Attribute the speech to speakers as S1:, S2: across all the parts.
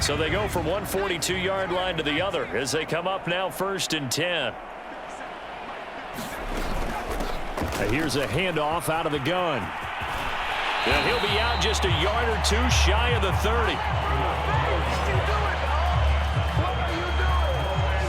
S1: So they go from one 42-yard line to the other as they come up now 1st and 10. Here's a handoff out of the gun. And he'll be out just a yard or two shy of the 30.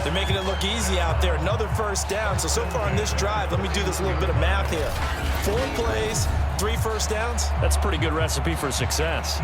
S2: They're making it look easy out there. Another 1st down. So far on this drive, let me do this little bit of math here. 4 plays, 3 first downs.
S1: That's a pretty good recipe for success.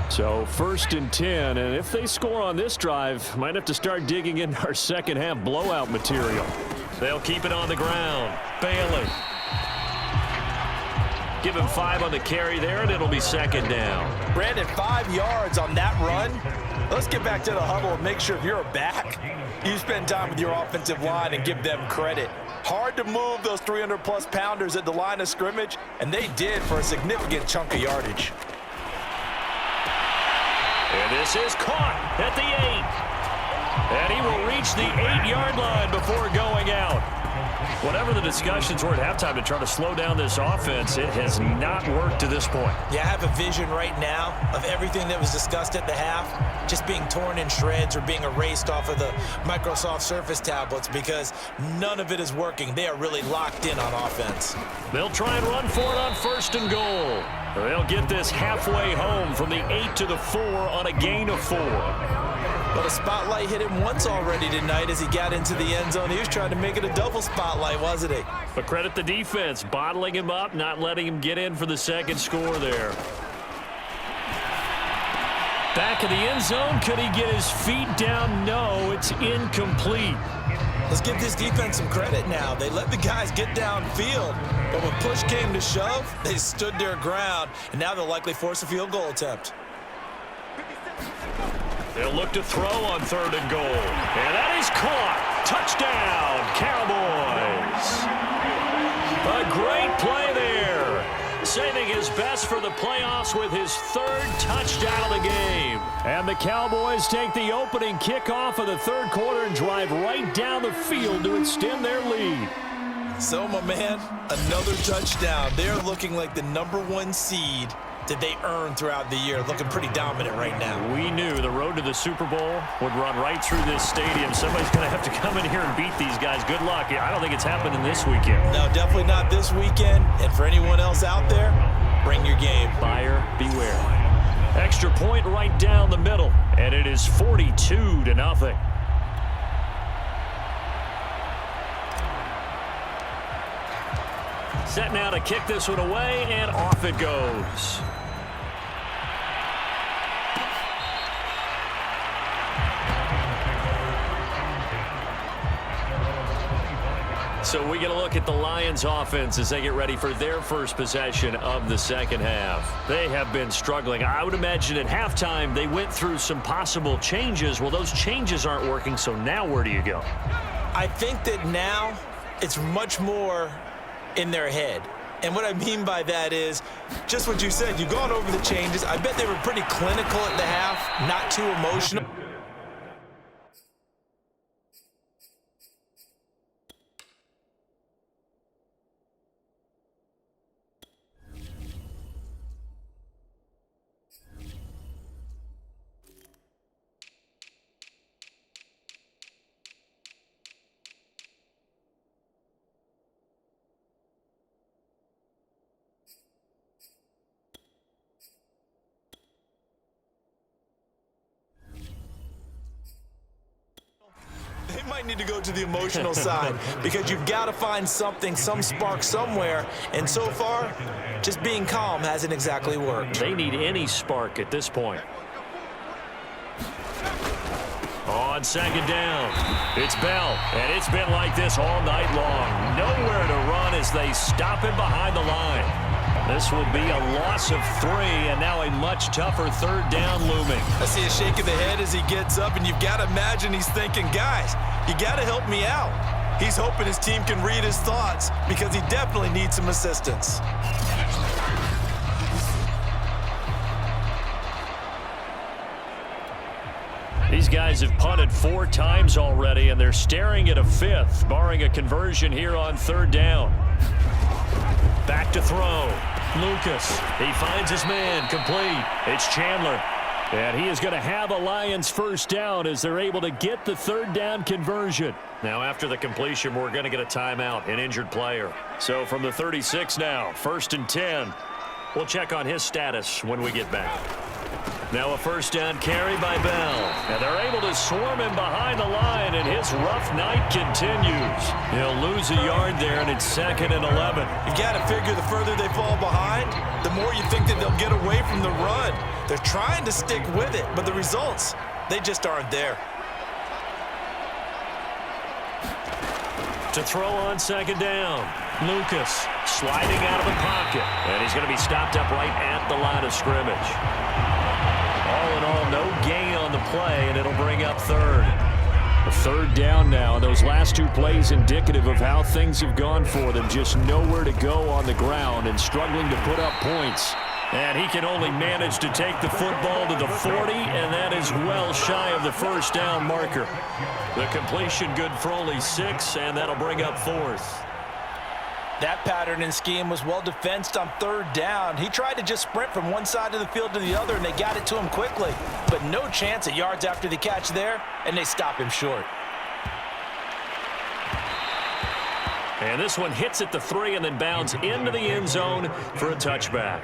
S1: So 1st and 10, and if they score on this drive, might have to start digging in our second half blowout material. They'll keep it on the ground. Bailey. Give him 5 on the carry there, and it'll be 2nd down.
S2: Brandon, 5 yards on that run. Let's get back to the huddle and make sure if you're a back, you spend time with your offensive line and give them credit. Hard to move those 300-plus pounders at the line of scrimmage, and they did for a significant chunk of yardage.
S1: And this is caught at the 8. And he will reach the 8-yard line before going out. Whatever the discussions were at halftime to try to slow down this offense, it has not worked to this point.
S2: Yeah, I have a vision right now of everything that was discussed at the half just being torn in shreds or being erased off of the Microsoft Surface tablets because none of it is working. They are really locked in on offense.
S1: They'll try and run for it on 1st and goal. They'll get this halfway home from the 8 to the 4 on a gain of 4.
S2: But a spotlight hit him once already tonight as he got into the end zone. He was trying to make it a double spotlight, wasn't he?
S1: But credit the defense, bottling him up, not letting him get in for the 2nd score there. Back in the end zone, could he get his feet down? No, it's incomplete.
S2: Let's give this defense some credit now. They let the guys get downfield, but when push came to shove, they stood their ground, and now they'll likely force a field goal attempt.
S1: They'll look to throw on 3rd and goal. And that is caught. Touchdown, Cowboys. A great play there. Saving his best for the playoffs with his 3rd touchdown of the game. And the Cowboys take the opening kickoff of the 3rd quarter and drive right down the field to extend their lead.
S2: So, my man, another touchdown. They're looking like the #1 seed that they earned throughout the year, looking pretty dominant right now.
S1: We knew the road to the Super Bowl would run right through this stadium. Somebody's going to have to come in here and beat these guys. Good luck. I don't think it's happening this weekend.
S2: No, definitely not this weekend. And for anyone else out there, bring your game.
S1: Buyer beware. Extra point right down the middle, and it is 42-0. Set now to kick this one away, and off it goes. So we get a look at the Lions offense as they get ready for their first possession of the second half. They have been struggling. I would imagine at halftime they went through some possible changes. Well, those changes aren't working, so now where do you go?
S2: I think that now it's much more in their head. And what I mean by that is just what you said. You've gone over the changes. I bet they were pretty clinical at the half, not too emotional. might need to go to the emotional side because you've got to find something, some spark somewhere. And so far, just being calm hasn't exactly worked.
S1: They need any spark at this point. On second down, it's Bell, and it's been like this all night long. Nowhere to run as they stop him behind the line. This will be a loss of 3, and now a much tougher third down looming.
S2: I see a shake of the head as he gets up, and you've got to imagine he's thinking, guys, you got to help me out. He's hoping his team can read his thoughts because he definitely needs some assistance.
S1: These guys have punted 4 times already, and they're staring at a 5th, barring a conversion here on third down. Back to throw. Lucas. He finds his man. Complete. It's Chandler. And he is going to have a Lions first down as they're able to get the third down conversion. Now after the completion, we're going to get a timeout, an injured player. So from the 36 now, 1st and 10. We'll check on his status when we get back. Now a first down carry by Bell. And they're able to swarm him behind the line, and his rough night continues. He'll lose a yard there, and it's 2nd and 11.
S2: You've got to figure the further they fall behind, the more you think that they'll get away from the run. They're trying to stick with it, but the results, they just aren't there.
S1: To throw on second down. Lucas sliding out of the pocket. And he's going to be stopped up right at the line of scrimmage. All in all, no gain on the play, and it'll bring up third. A third down now. Those last 2 plays indicative of how things have gone for them. Just nowhere to go on the ground and struggling to put up points. And he can only manage to take the football to the 40, and that is well shy of the first down marker. The completion good for only 6, and that'll bring up 4th.
S2: That pattern and scheme was well defensed on third down. He tried to just sprint from one side of the field to the other, and they got it to him quickly. But no chance at yards after the catch there, and they stop him short.
S1: And this one hits at the 3 and then bounds into the end zone for a touchback.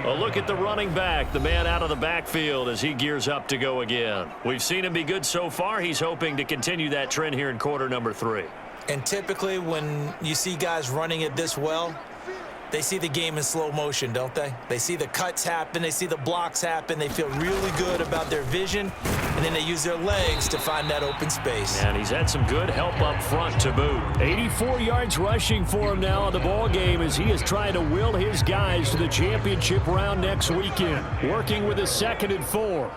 S1: A look at the running back, the man out of the backfield as he gears up to go again. We've seen him be good so far. He's hoping to continue that trend here in quarter number 3.
S2: And typically when you see guys running it this well, they see the game in slow motion, don't they? They see the cuts happen. They see the blocks happen. They feel really good about their vision, and then they use their legs to find that open space.
S1: And he's had some good help up front to boot. 84 yards rushing for him now in the ball game as he is trying to will his guys to the championship round next weekend, working with a 2nd and 4.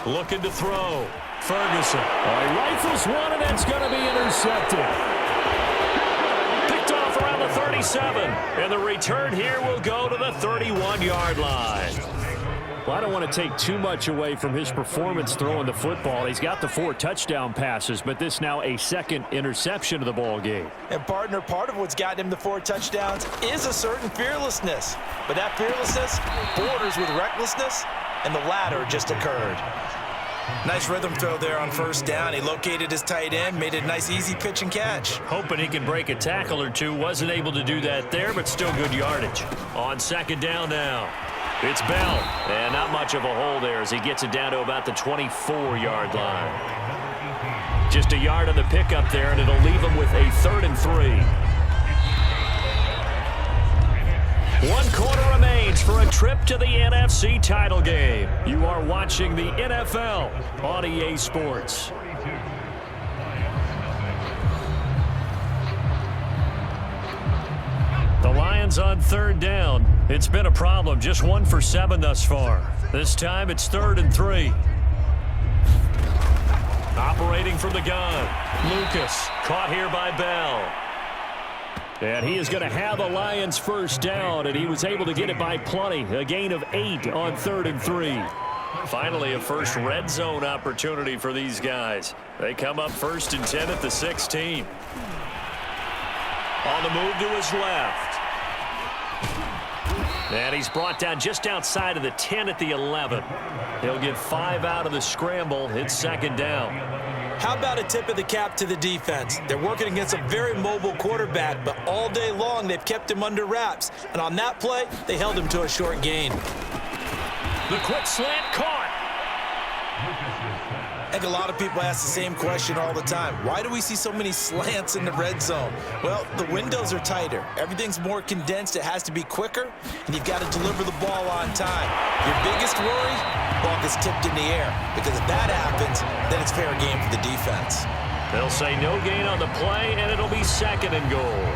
S1: Looking to throw. Ferguson. He rifles one, and that's going to be intercepted. Picked off around the 37. And the return here will go to the 31-yard line. Well, I don't want to take too much away from his performance throwing the football. He's got the 4 touchdown passes, but this now a 2nd interception of the ball game.
S2: And partner, part of what's gotten him the 4 touchdowns is a certain fearlessness. But that fearlessness borders with recklessness, and the latter just occurred. Nice rhythm throw there on first down. He located his tight end, made it a nice easy pitch and catch.
S1: Hoping he can break a tackle or two. Wasn't able to do that there, but still good yardage. On second down now, it's Bell. And not much of a hole there as he gets it down to about the 24-yard line. Just a yard on the pickup there, and it'll leave him with a 3rd and 3. 1 quarter remains for a trip to the NFC title game. You are watching the NFL on EA Sports. The Lions on third down. It's been a problem. Just 1 for 7 thus far. This time it's 3rd and 3. Operating from the gun. Lucas caught here by Bell. And he is going to have a Lions first down, and he was able to get it by plenty. A gain of 8 on 3rd and 3. Finally, a first red zone opportunity for these guys. They come up 1st and 10 at the 16. On the move to his left. And he's brought down just outside of the 10 at the 11. He'll get 5 out of the scramble. It's 2nd down.
S2: How about a tip of the cap to the defense? They're working against a very mobile quarterback, but all day long they've kept him under wraps. And on that play, they held him to a short gain.
S1: The quick slant caught.
S2: I think a lot of people ask the same question all the time. Why do we see so many slants in the red zone? Well, the windows are tighter. Everything's more condensed. It has to be quicker, and you've got to deliver the ball on time. Your biggest worry? Ball gets tipped in the air, because if that happens, then it's fair game for the defense.
S1: They'll say no gain on the play, and it'll be 2nd and goal.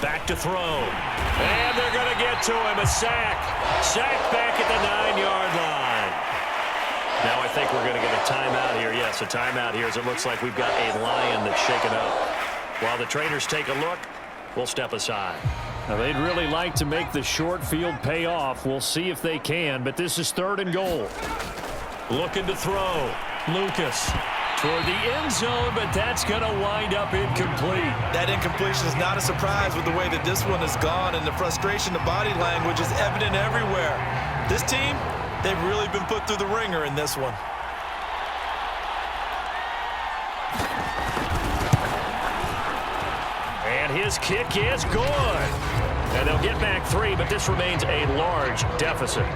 S1: Back to throw. And they're going to get to him. A sack. Sack back at the 9-yard line. Now I think we're going to get a timeout here. Yes, a timeout here as it looks like we've got a lion that's shaken up. While the trainers take a look, we'll step aside. Now they'd really like to make the short field pay off. We'll see if they can, but this is 3rd and goal. Looking to throw. Lucas toward the end zone, but that's going to wind up incomplete.
S2: That incompletion is not a surprise with the way that this one has gone, and the frustration, the body language is evident everywhere. This team, they've really been put through the ringer in this one.
S1: And his kick is good. And they'll get back 3, but this remains a large deficit.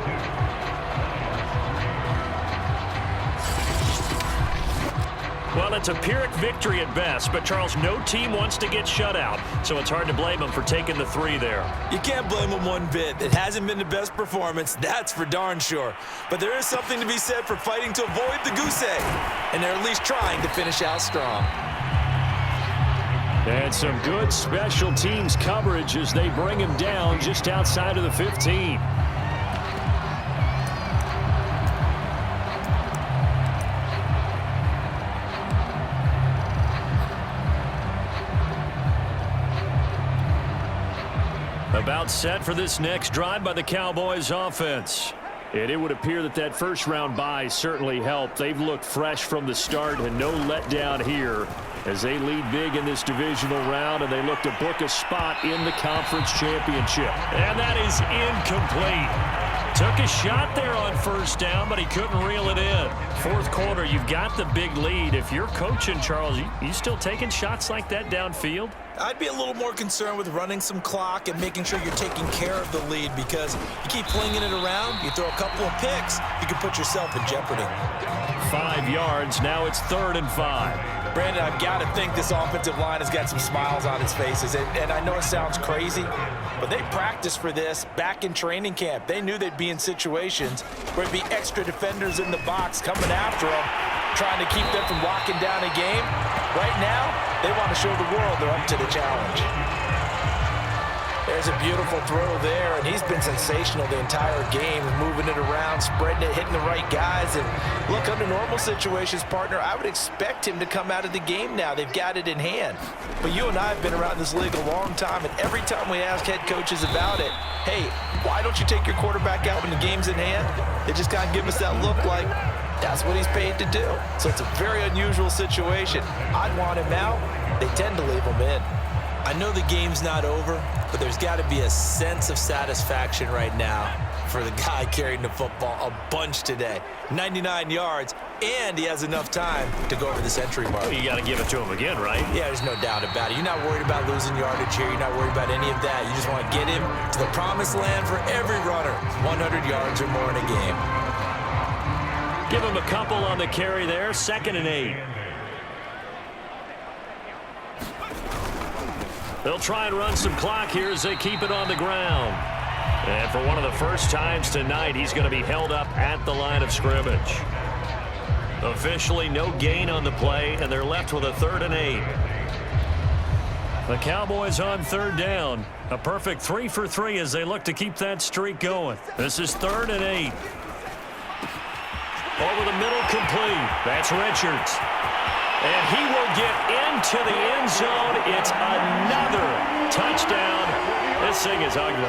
S1: Well, it's a Pyrrhic victory at best, but, Charles, no team wants to get shut out, so it's hard to blame them for taking the 3 there.
S2: You can't blame them one bit. It hasn't been the best performance, that's for darn sure. But there is something to be said for fighting to avoid the goose egg, and they're at least trying to finish out strong.
S1: And some good special teams coverage as they bring him down just outside of the 15. About set for this next drive by the Cowboys offense. And it would appear that that first-round bye certainly helped. They've looked fresh from the start and no letdown here as they lead big in this divisional round, and they look to book a spot in the conference championship. And that is incomplete. Took a shot there on 1st down, but he couldn't reel it in. 4th quarter, you've got the big lead. If you're coaching, Charles, you still taking shots like that downfield?
S2: I'd be a little more concerned with running some clock and making sure you're taking care of the lead, because you keep flinging it around, you throw a couple of picks, you can put yourself in jeopardy.
S1: 5 yards. Now it's 3rd and 5.
S2: Brandon, I've got to think this offensive line has got some smiles on its faces. And I know it sounds crazy, but they practiced for this back in training camp. They knew they'd be in situations where it'd be extra defenders in the box coming after them, trying to keep them from locking down a game. Right now, they want to show the world they're up to the challenge. There's a beautiful throw there, and he's been sensational the entire game, moving it around, spreading it, hitting the right guys. And look, under normal situations, partner, I would expect him to come out of the game now. They've got it in hand. But you and I have been around this league a long time, and every time we ask head coaches about it, hey, why don't you take your quarterback out when the game's in hand? They just kind of give us that look like that's what he's paid to do. So it's a very unusual situation. I'd want him out. They tend to leave him in. I know the game's not over, but there's got to be a sense of satisfaction right now for the guy carrying the football a bunch today. 99 yards, and he has enough time to go over the century mark.
S1: Well, you got to give it to him again, right?
S2: Yeah, there's no doubt about it. You're not worried about losing yardage here. You're not worried about any of that. You just want to get him to the promised land for every runner. 100 yards or more in a game.
S1: Give him a couple on the carry there. 2nd and 8. They'll try and run some clock here as they keep it on the ground. And for one of the first times tonight, he's going to be held up at the line of scrimmage. Officially no gain on the play, and they're left with a 3rd and 8. The Cowboys on 3rd down. A perfect 3 for 3 as they look to keep that streak going. This is 3rd and 8. Over the middle, complete. That's Richards. And he will get into the end zone. It's another touchdown. This thing is ugly.